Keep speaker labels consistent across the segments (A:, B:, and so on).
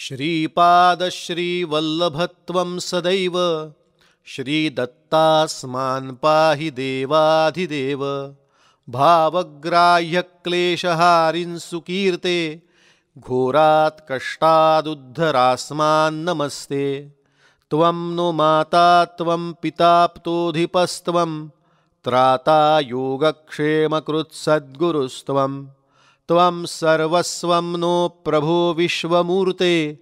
A: श्रीपादश्रीवल्लभत्वं सदैव श्रीदत्तास्मान् पाहि देवाधिदेव। भावग्राह्यक्लेशहारिन् सुकीर्ते घोरात् कष्टादुद्धरास्मान् नमस्ते। त्वं नो माता त्वं पिताप्तोऽधिपस्त्वं त्राता योगक्षेमकृत्सद्गुरुस्त्वं। त्वं सर्वस्वं नो प्रभो विश्वमूर्ते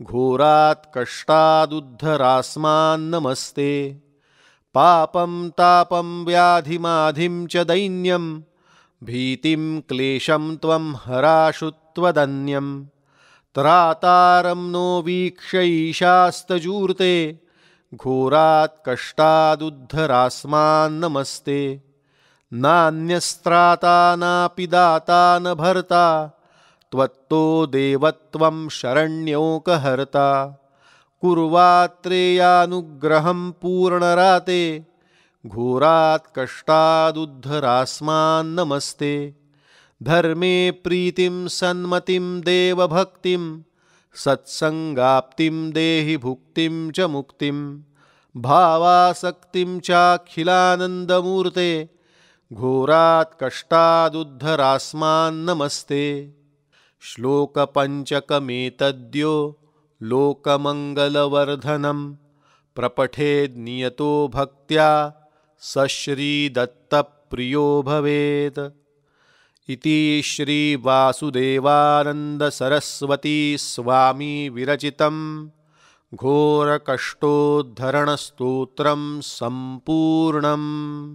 A: घोरात् कष्टादुद्धरास्मान् नमस्ते। पापं तापं व्याधिमाधिं च दैन्यं भीतिं क्लेशं त्वं हराशु त्वदन्यं। त्रातारं नो वीक्ष्य ईशास्तजूर्ते घोरात् कष्टादुद्धरास्मान् नमस्ते। नान्यस्त्राता नापि दाता न भर्ता त्वत्तो देवत्वं शरण्योकहर्ता। कुर्वात्रेयानुग्रहं पूर्णराते घोरात् कष्टादुद्धरास्मान् नमस्ते। धर्मे प्रीतिं सन्मतिं देवभक्तिं सत्संगाप्तिं देहि भुक्तिं च मुक्तिं। भावासक्तिं चाखिलानन्दमूर्ते घोरात् कष्टादुद्धरास्मान् नमस्ते। श्लोकपञ्चकमेतद्यो लोकमङ्गलवर्धनं प्रपठेद्नियतो भक्त्या स श्रीदत्तप्रियो भवेत्। इति श्रीवासुदेवानन्दसरस्वती स्वामी विरचितं घोरकष्टोद्धरणस्तोत्रं सम्पूर्णम्।